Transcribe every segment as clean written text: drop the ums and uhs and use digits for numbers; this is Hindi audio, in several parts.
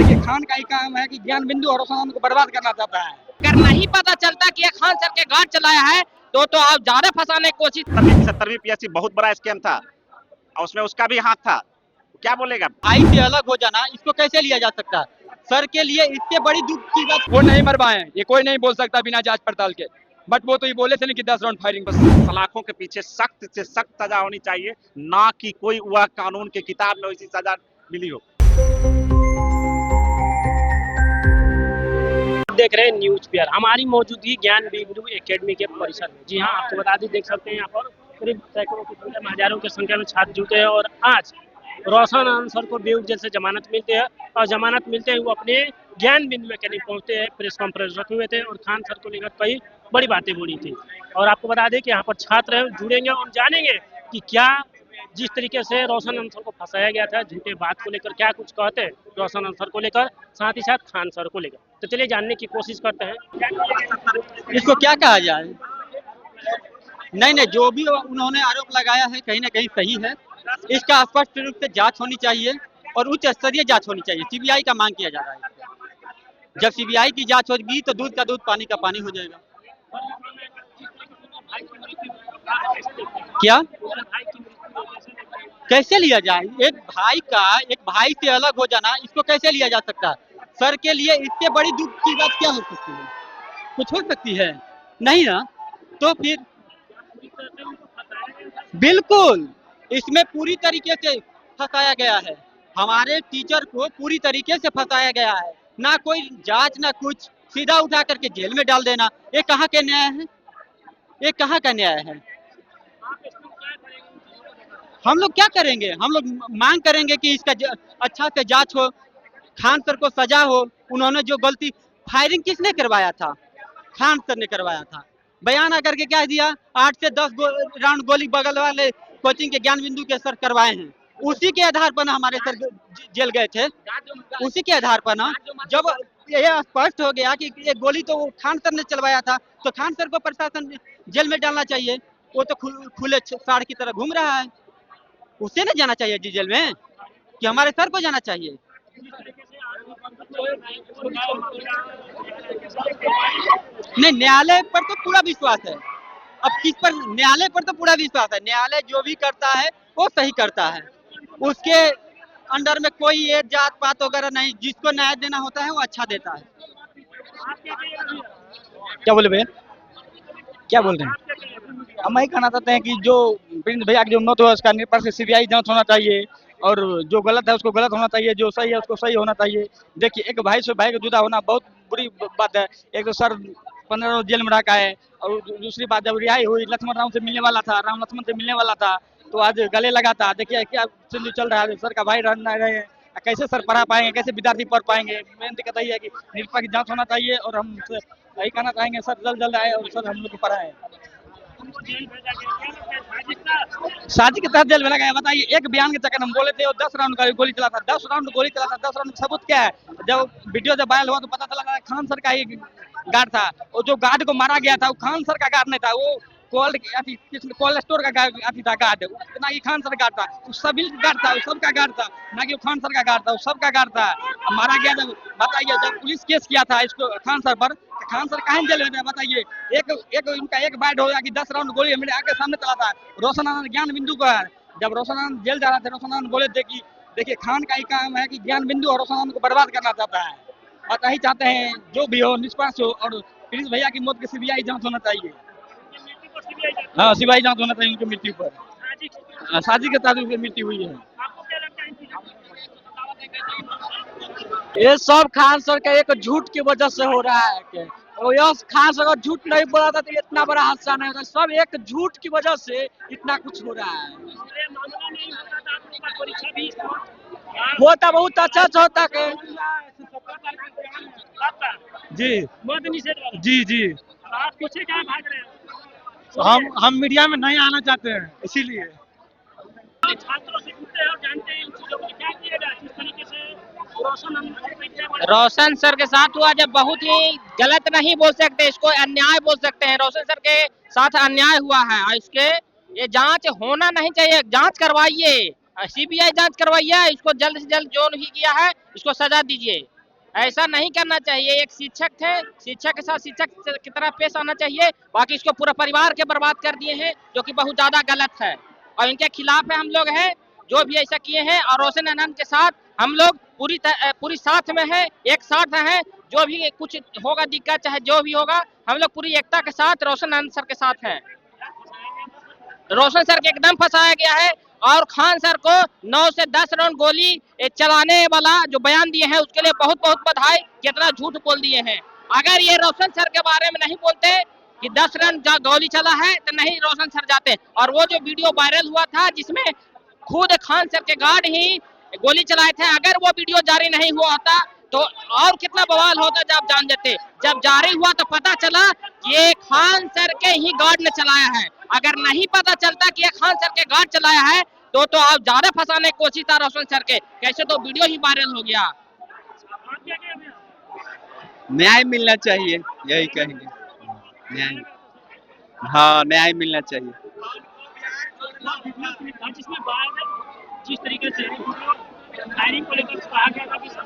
देखिए खान का ही काम है कि ज्ञान बिंदु और रोशन को बर्बाद करना चाहता है। अगर नहीं पता चलता कि ये खान सर के गार्ड चलाया है तो आप ज्यादा फंसाने की कोशिश। 70वीं पीएससी बहुत बड़ा स्कैम था और उसमें उसका भी हाथ था, क्या बोलेगा। भाई से अलग हो जाना इसको कैसे लिया जा सकता है? सर के लिए इससे बड़ी दुख की बात। वो नहीं मरवाए, ये कोई नहीं बोल सकता बिना जांच पड़ताल के, बट वो तो ये बोले थे नहीं कि 10 राउंड फायरिंग। बस सलाखों के पीछे सख्त से सख्त सजा होनी चाहिए, ना कि कोई वह कानून के किताब में वैसी सजा मिली हो। देख रहे हैं न्यूज पेयर, हमारी मौजूदगी ज्ञान बिंदु एकेडमी के परिसर में। जी हाँ, आपको बता दें, देख सकते हैं यहाँ पर करीब सैकड़ों की संख्या में, हजारों की संख्या में छात्र जुटे हैं और आज रोशन आंसर को बेवकूफ जैसे जमानत मिलती है और जमानत मिलते ही वो अपने ज्ञान बिंदु एकेडमी पहुंचते हैं। प्रेस कॉन्फ्रेंस रखे हुए थे और खान सर को लेकर कई बड़ी बातें बोली थी। और आपको बता दें कि यहाँ पर छात्र जुड़ेंगे और जानेंगे कि क्या जिस तरीके से रोशन आंसर को फंसाया गया था झूठे बात को लेकर, क्या कुछ कहते हैं रोशन आंसर को लेकर, साथ ही साथ खान सर को लेकर। तो चलिए जानने की कोशिश करते हैं। इसको क्या कहा जाए? नहीं, जो भी उन्होंने आरोप लगाया है कहीं ना कहीं सही है। इसका स्पष्ट रूप से जांच होनी चाहिए और उच्च स्तरीय जांच होनी चाहिए। सीबीआई का मांग किया जा रहा है। जब सीबीआई की जांच होगी तो दूध का दूध पानी का पानी हो जाएगा। क्या कैसे लिया जाए? एक भाई से अलग हो जाना इसको कैसे लिया जा सकता है? सर के लिए इससे बड़ी दुख की बात क्या हो सकती है? कुछ हो सकती है? नहीं ना। तो फिर बिल्कुल इसमें पूरी तरीके से फंसाया गया है। हमारे टीचर को पूरी तरीके से फंसाया गया है। ना कोई जांच ना कुछ, सीधा उठा करके जेल में डाल देना। ये कहाँ का न्याय है? ये कहाँ का न्याय है? हम लोग क्या करेंगे? हम लोग मांग करेंगे कि इसका अच्छा से जांच हो, खान सर को सजा हो। उन्होंने जो गलती, फायरिंग किसने करवाया था? खान सर ने करवाया था। बयान आकर के क्या दिया? 8 से 10 राउंड गोली बगल वाले कोचिंग के ज्ञान बिंदु के सर करवाए हैं। उसी के आधार पर हमारे सर जेल गए थे। उसी के आधार पर ना, जब यह स्पष्ट हो गया कि ये गोली तो खान सर ने चलवाया था तो खान सर को प्रशासन जेल में डालना चाहिए। वो तो खुले साड़ की तरह घूम रहा है। उसे नहीं जाना चाहिए जी जेल में कि हमारे सर को जाना चाहिए? नहीं, न्यायालय पर तो पूरा विश्वास है। अब किस पर? न्यायालय पर तो पूरा विश्वास है। न्यायालय जो भी करता है वो सही करता है। उसके अंडर में कोई ये जात पात वगैरह नहीं। जिसको न्याय देना होता है वो अच्छा देता है। क्या बोले भैया? क्या बोल रहे हैं? हम यही कहना चाहते हैं कि जो प्रिंस भैया की जो मौत हुआ उसका निष्पक्ष सीबीआई जांच होना चाहिए और जो गलत है उसको गलत होना चाहिए, जो सही है उसको सही होना चाहिए। देखिए एक भाई से भाई का जुदा होना बहुत बुरी बात है। एक तो सर 15 रोज जेल में रखा है और दूसरी बात जब रिहाई हुई, लक्ष्मण राम से मिलने वाला था, राम लक्ष्मण से मिलने वाला था तो आज गले लगा था। देखिए क्या सिंधु चल रहा है, सर का भाई रहना रहे, कैसे सर पढ़ा पाएंगे, कैसे विद्यार्थी पढ़ पाएंगे। मेन दिक्कत यही है कि निष्पक्ष जांच होना चाहिए और हम यही कहना चाहेंगे सर जल्द जल्द आए और सर हम लोग को पढ़ाएं। शादी के तहत जेल में लगाया। बताइए एक बयान के चक्कर हम बोले थे और 10 राउंड का गोली चला था। 10 राउंड गोली चला था। 10 राउंड सबूत क्या है? जब वीडियो जब वायरल हुआ तो पता चला खान सर का ही गार्ड था और जो गार्ड को मारा गया था वो खान सर का गार्ड नहीं था। वो कोल्ड स्टोर का था गार्ड, ना कि खान सर गार्ड था। वो सभी गार्ड था, सबका गार्ड था, ना कि खान सर का गार्ड था। वो सबका गार्ड था। मारा गया जब, बताइए जब पुलिस केस किया था इसको खान सर पर, खान सर कहाँ जेल में? बताइए उनका एक बाइट हो गया कि 10 राउंड गोली मेरे आगे सामने चला था। रोशन आनंद ज्ञान बिंदु का है। जब रोशन आनंद जेल जा रहा था, रोशन आनंद बोले थे कि देखिए खान का ही काम है कि ज्ञान बिंदु और रोशन आनंद को बर्बाद करना चाहता है। और यही चाहते हैं जो भी हो निष्पक्ष हो और प्रिंस भैया की मौत की सीबीआई जांच होना चाहिए। हाँ, सीबीआई जांच होना चाहिए उनकी मृत्यु पर। साजिश के तहत उनकी मृत्यु हुई है। ये सब खान सर का एक झूठ की वजह से हो रहा है। और यह खान सर अगर झूठ नहीं बोला था तो इतना बड़ा हादसा नहीं होता। सब एक झूठ की वजह से इतना कुछ हो रहा है। वो तो बहुत अच्छा होता है जी जी जी। आप पूछे क्या भाग रहे हैं? हम मीडिया में नहीं आना चाहते हैं इसीलिए। छात्रों से पूछते हैं और जानते हैं इन चीजों को क्या किया जाए, किस तरीके से रोशन सर के साथ हुआ जब बहुत ही गलत नहीं बोल सकते, इसको अन्याय बोल सकते हैं। रोशन सर के साथ अन्याय हुआ है और इसके ये जांच होना नहीं चाहिए। जांच करवाइए, सीबीआई जांच करवाइए, इसको जल्द से जल्द जो भी किया है इसको सजा दीजिए। ऐसा नहीं करना चाहिए। एक शिक्षक थे, शिक्षक के साथ शिक्षक की तरह पेश आना चाहिए। बाकी इसको पूरा परिवार के बर्बाद कर दिए हैं, जो कि बहुत ज्यादा गलत है और इनके खिलाफ है हम लोग हैं जो भी ऐसा किए हैं। और रोशन आनंद के साथ हम लोग पूरी साथ में है, एक साथ है। जो भी कुछ होगा दिक्कत, चाहे जो भी होगा, हम लोग पूरी एकता के साथ रोशन आनंद सर के साथ हैं। रोशन सर के एकदम फंसाया गया है और खान सर को 9 से 10 राउंड गोली चलाने वाला जो बयान दिए हैं उसके लिए बहुत बहुत बधाई। कितना झूठ बोल दिए हैं। अगर ये रोशन सर के बारे में नहीं बोलते कि 10 राउंड गोली चला है तो नहीं रोशन सर जाते। और वो जो वीडियो वायरल हुआ था जिसमें खुद खान सर के गार्ड ही गोली चलाए थे, अगर वो वीडियो जारी नहीं हुआ होता तो और कितना बवाल होता जब जान देते। जब जारी हुआ तो पता चला कि ये खान सर के ही गार्ड ने चलाया है। अगर नहीं पता चलता कि ये खान सर के गार्ड चलाया है तो आप ज्यादा फंसाने की कोशिश था रोशन सर के, कैसे तो वीडियो ही वायरल हो गया। न्याय मिलना चाहिए, यही कहेंगे। न्याय, हाँ न्याय मिलना चाहिए। जिसमें जिस तरीके से फायरिंग को लेकर कहा गया था कि सब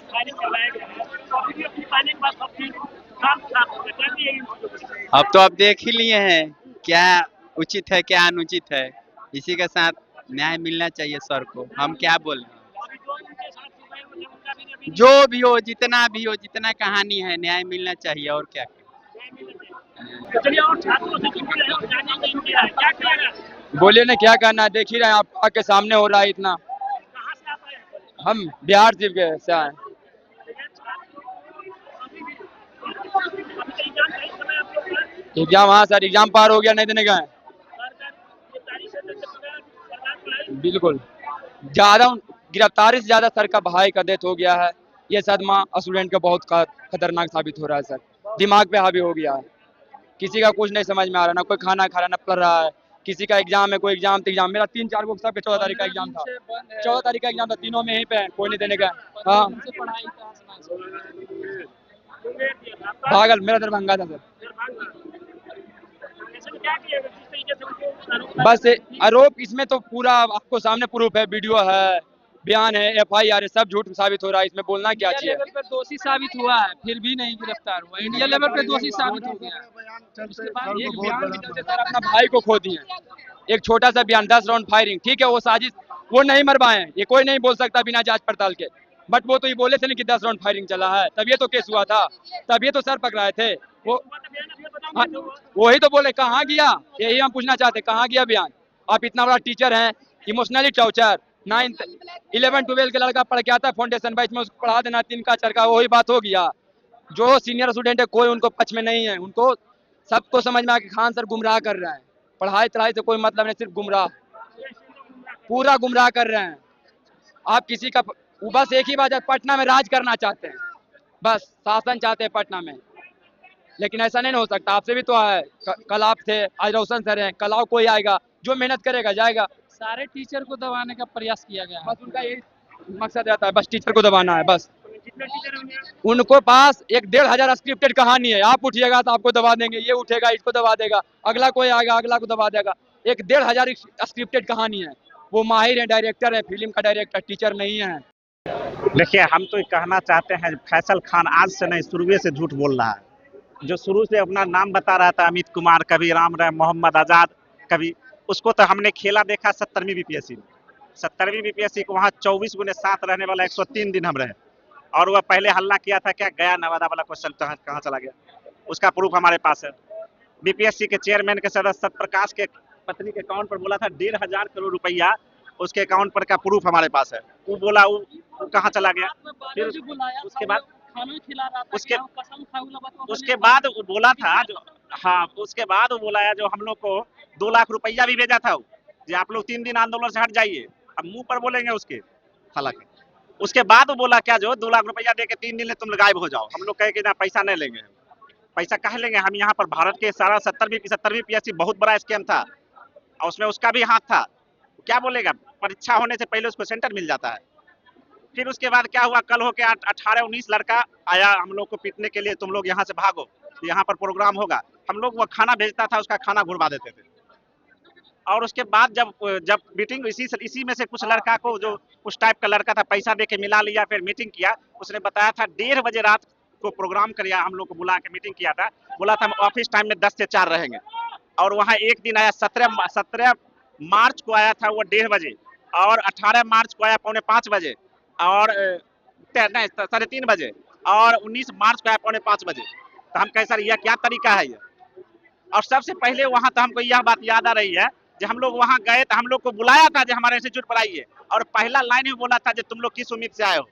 फायरिंग करवाया गया है, अभी अपनी पाने के बाद सब चीज अब तो आप देख ही लिए हैं क्या उचित है क्या अनुचित है। इसी के साथ न्याय मिलना चाहिए सर को। हम क्या बोले, जो भी हो, जितना भी हो, जितना कहानी है, न्याय मिलना चाहिए और क्या। चलिए और छात्रों से जानेंगे क्या करेगा। बोलिए ना क्या करना है, देख ही रहे हैं आप आके सामने हो रहा है इतना। कहाँ से आप आए हैं? हम बिहार से आए। एग्जाम, हाँ सर एग्जाम पार हो गया, नहीं देने गए। बिल्कुल, ज्यादा गिरफ्तारी से ज्यादा सर का भाई का डेथ हो गया है। ये सदमा स्टूडेंट का बहुत खतरनाक साबित हो रहा है सर। दिमाग पे हावी हो गया है, किसी का कुछ नहीं समझ में आ रहा, ना कोई खाना खा रहा, ना पढ़ रहा है। किसी का एग्जाम है, कोई एग्जाम मेरा 3-4 को सब 14 तारीख का एग्जाम था। 14 तारीख का एग्जाम था, तीनों में यहीं पे कोई नहीं देने गया। हाँ भागल, मेरा दरभंगा था सर। बस आरोप इसमें तो पूरा आपको सामने प्रूफ है, वीडियो है, बयान है, FIR है, सब झूठ साबित हो रहा है। इसमें बोलना क्या चाहिए। लेवल पर दोषी साबित हुआ है फिर भी नहीं गिरफ्तार हुआ, इंडिया लेवल पर दोषी साबित हो गया। उसके बाद एक बयान की वजह से सर अपना भाई को खो दिए। एक छोटा सा बयान, 10 राउंड फायरिंग, ठीक है वो साजिश, वो नहीं मरवाए, ये कोई नहीं बोल सकता बिना जांच पड़ताल के। बट वो तो ये बोले थे नहीं कि 10 राउंड फायरिंग चला है, तब ये तो केस हुआ था, तब ये तो सर पकड़ाए थे वो। हाँ, वही तो बोले कहाँ गया, यही हम पूछना चाहते, कहाँ गया बयान। आप इतना बड़ा टीचर हैं, इमोशनली टॉर्चर, 9th 11 12 के लड़का पढ़ के आता है फाउंडेशन बैच में, उसको पढ़ा देना 3 का चरका, वही बात हो गया। जो सीनियर स्टूडेंट है कोई उनको पक्ष में नहीं है, उनको सबको समझ में आ कि खान सर गुमराह कर रहे हैं। पढ़ाई तढ़ाई से कोई मतलब नहीं, सिर्फ गुमराह, पूरा गुमराह कर रहे हैं। आप किसी का बस एक ही बात है, पटना में राज करना चाहते हैं, बस शासन चाहते हैं पटना में, लेकिन ऐसा नहीं हो सकता। आपसे भी तो है, कल आप थे, आज रोशन सर हैं, कल और कोई आएगा जो मेहनत करेगा जाएगा। सारे टीचर को दबाने का प्रयास किया गया है। बस उनका यही मकसद रहता है, बस टीचर को दबाना है बस। उनको पास 1-1.5 स्क्रिप्टेड कहानी है, आप उठिएगा तो आपको दबा देंगे, ये उठेगा इसको दबा देगा, अगला कोई आएगा अगला को दबा देगा। 1-1.5 स्क्रिप्टेड कहानी है। वो माहिर है, डायरेक्टर है, फिल्म का डायरेक्टर, टीचर नहीं है। देखिए हम तो कहना चाहते हैं फैसल खान आज से नहीं शुरू से झूठ बोल रहा है। जो शुरू से अपना नाम बता रहा था अमित कुमार, कभी राम राय, मोहम्मद आजाद, कभी उसको तो हमने खेला देखा 70वीं BPSC में। 70वीं BPSC को वहाँ 24x7 रहने वाला 103 दिन हम रहे, और वह पहले हल्ला किया था क्या गया नवादा वाला क्वेश्चन कहाँ चला गया, उसका प्रूफ हमारे पास है। BPSC के चेयरमैन के सदस्य सत्यप्रकाश के पत्नी के अकाउंट पर बोला था 1,500 करोड़ रुपया, उसके अकाउंट पर का प्रूफ हमारे पास है। वो बोला वो कहाँ चला गया। फिर उसके बाद उसके बाद वो बोला था जो, हाँ उसके बाद वो बोला जो हम लोग को 2 लाख रुपया भी भेजा था, जो आप लोग 3 दिन आंदोलन से हट जाइए, अब मुंह पर बोलेंगे उसके। हालांकि उसके बाद वो बोला क्या जो 2 लाख रुपया दे के 3 दिन में तुम गायब हो जाओ। हम लोग कहे कि ना पैसा नहीं लेंगे, पैसा कहे लेंगे हम। यहाँ पर भारत के सारा 70वीं PSC बहुत बड़ा स्कैम था और उसमें उसका भी हाथ था। क्या बोलेगा, परीक्षा होने से पहले उसको सेंटर मिल जाता है। फिर उसके बाद क्या हुआ, कल होके 18-19 लड़का आया हम लोग को पीटने के लिए, तुम लोग यहाँ से भागो, यहाँ पर प्रोग्राम होगा। हम लोग वो खाना भेजता था, उसका खाना घुरवा देते थे। और उसके बाद जब जब मीटिंग इसी में से कुछ लड़का को, जो उस टाइप का लड़का था, पैसा दे के मिला लिया, फिर मीटिंग किया। उसने बताया था 1:30 बजे रात को प्रोग्राम किया, हम लोग को बुला के मीटिंग किया था। बोला था हम ऑफिस टाइम में 10 से 4 रहेंगे। और वहाँ एक दिन आया 17 मार्च को आया था वो 1:30 बजे, और 18 मार्च को आया 4:45 बजे, और नहीं 3:30 बजे, और 19 मार्च को आया 4:45 बजे। तो हम कहे सर यह क्या तरीका है ये। और सबसे पहले वहाँ तो हमको यह बात याद आ रही है, जब हम लोग वहाँ गए तो हम लोग को बुलाया था जो हमारे इंस्टीट्यूट पर आइए, और पहला लाइन में बोला था जो तुम लोग किस उम्मीद से आए हो।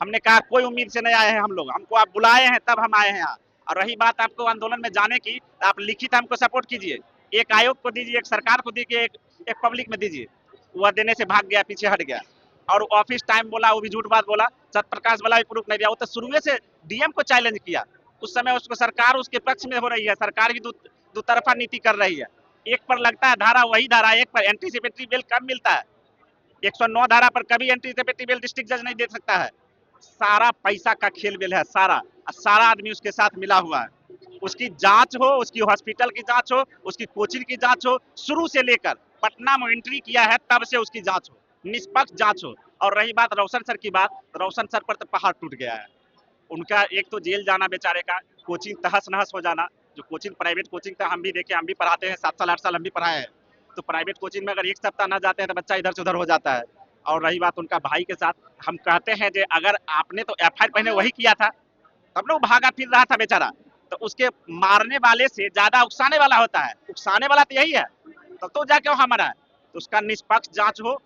हमने कहा कोई उम्मीद से नहीं आए हैं हम लोग, हमको आप बुलाए हैं तब हम आए हैं यहाँ। और रही बात आपको आंदोलन में जाने की, तो आप लिखित हमको सपोर्ट कीजिए, एक आयोग को दीजिए, एक सरकार को दीजिए, एक पब्लिक में दीजिए। वह देने से भाग गया, पीछे हट गया। और ऑफिस टाइम बोला, वो भी झूठ बात बोला। सत्यप्रकाश वाला भी प्रूफ नहीं दिया। वो तो शुरू से डीएम को चैलेंज किया, उस समय उसको सरकार उसके पक्ष में हो रही है, सरकार भी दो तरफा नीति कर रही है। एक पर लगता है धारा वही धारा, एक पर एंटीसिपेटरी बेल कब मिलता है। 109 धारा पर कभी एंटीसिपेटरी बेल डिस्ट्रिक्ट जज नहीं दे सकता है। सारा पैसा का खेल बेल है, सारा आदमी उसके साथ मिला हुआ है। उसकी जांच हो, उसकी हॉस्पिटल की जांच हो, उसकी कोचिंग की जांच हो, शुरू से लेकर पटना में एंट्री किया है तब से उसकी जांच हो, निष्पक्ष जांच हो। और रही बात रोशन सर की बात, रोशन सर पर तो पहाड़ टूट गया है। उनका एक तो जेल जाना बेचारे का, कोचिंग तहस नहस हो जाना। जो कोचिंग प्राइवेट कोचिंग था, हम भी देखे, हम भी पढ़ाते हैं, 7 साल 8 साल हम भी पढ़ाए हैं। तो प्राइवेट कोचिंग में अगर एक सप्ताह ना जाते हैं तो बच्चा इधर से उधर हो जाता है। और रही बात उनका भाई के साथ, हम कहते हैं कि अगर आपने तो एफआईआर पहले वही किया था, तब लोग भागा फिर रहा था बेचारा। तो उसके मारने वाले से ज्यादा उकसाने वाला होता है, उकसाने वाला तो यही है, तब तो जाके वहां मरा है। तो उसका निष्पक्ष जांच हो,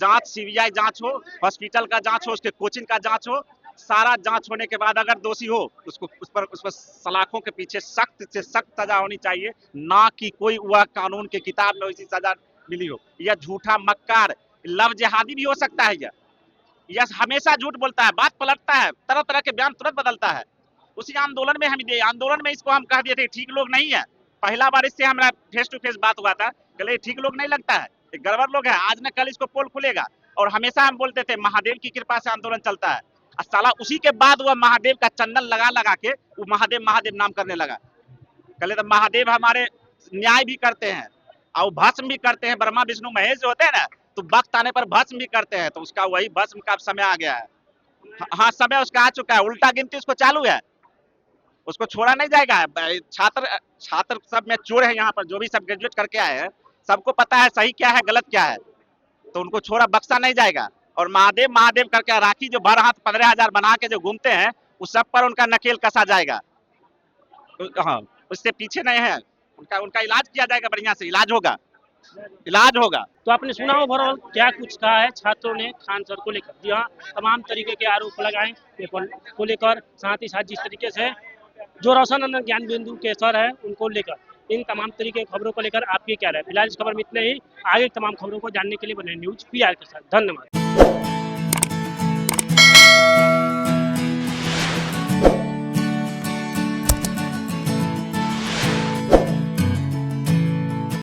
जांच सीबीआई जांच हो, हॉस्पिटल का जांच हो, उसके कोचिंग का जांच हो। सारा जांच होने के बाद अगर दोषी हो, उसको उस पर सलाखों के पीछे सख्त से सख्त सजा होनी चाहिए, ना कि कोई वह कानून के किताब में वैसी सजा मिली हो। यह झूठा मक्कार लव जिहादी भी हो सकता है। यह हमेशा झूठ बोलता है, बात पलटता है, तरह तरह के बयान तुरंत बदलता है। उसी आंदोलन में इसको हम कह दिए थे ठीक लोग नहीं है। पहला बार इससे हमारा फेस टू फेस बात हुआ था, कहले ठीक लोग नहीं लगता है, गड़बड़ लोग है। आज न कल इसको पोल खुलेगा। और हमेशा हम बोलते थे महादेव की कृपा से आंदोलन चलता है। साला उसी के बाद वह महादेव का चंदन लगा लगा के वो महादेव महादेव नाम करने लगा। कहले तो महादेव हमारे न्याय भी करते हैं और भस्म भी करते हैं। ब्रह्मा विष्णु महेश जो होते हैं ना, तो वक्त आने पर भस्म भी करते हैं। तो उसका वही भस्म का समय आ गया है। हाँ, समय उसका आ चुका है। उल्टा गिनती उसको चालू है, उसको छोड़ा नहीं जाएगा। छात्र सब में चोर है यहाँ पर, जो भी सब ग्रेजुएट करके आए हैं, सबको पता है सही क्या है गलत क्या है। तो उनको छोड़ा बख्शा नहीं जाएगा। और महादेव महादेव करके राखी जो 12 हाथ 15,000 बना के जो घूमते हैं, उस सब पर उनका नकेल कसा जाएगा। हाँ, उससे पीछे नहीं है। उनका इलाज किया जाएगा, बढ़िया से इलाज होगा। तो आपने सुना ओवरऑल क्या कुछ कहा है छात्रों ने खान सर को लेकर। जी हाँ, तमाम तरीके के आरोप लगाए पेपर को लेकर, साथ ही साथ जिस तरीके से जो रोशन ज्ञान बिंदु के सर है उनको लेकर, इन तमाम तरीके की खबरों को लेकर आपकी क्या राय। फिलहाल इस खबर में इतने ही। आगे तमाम खबरों को जानने के लिए बने न्यूज PR के साथ। धन्यवाद।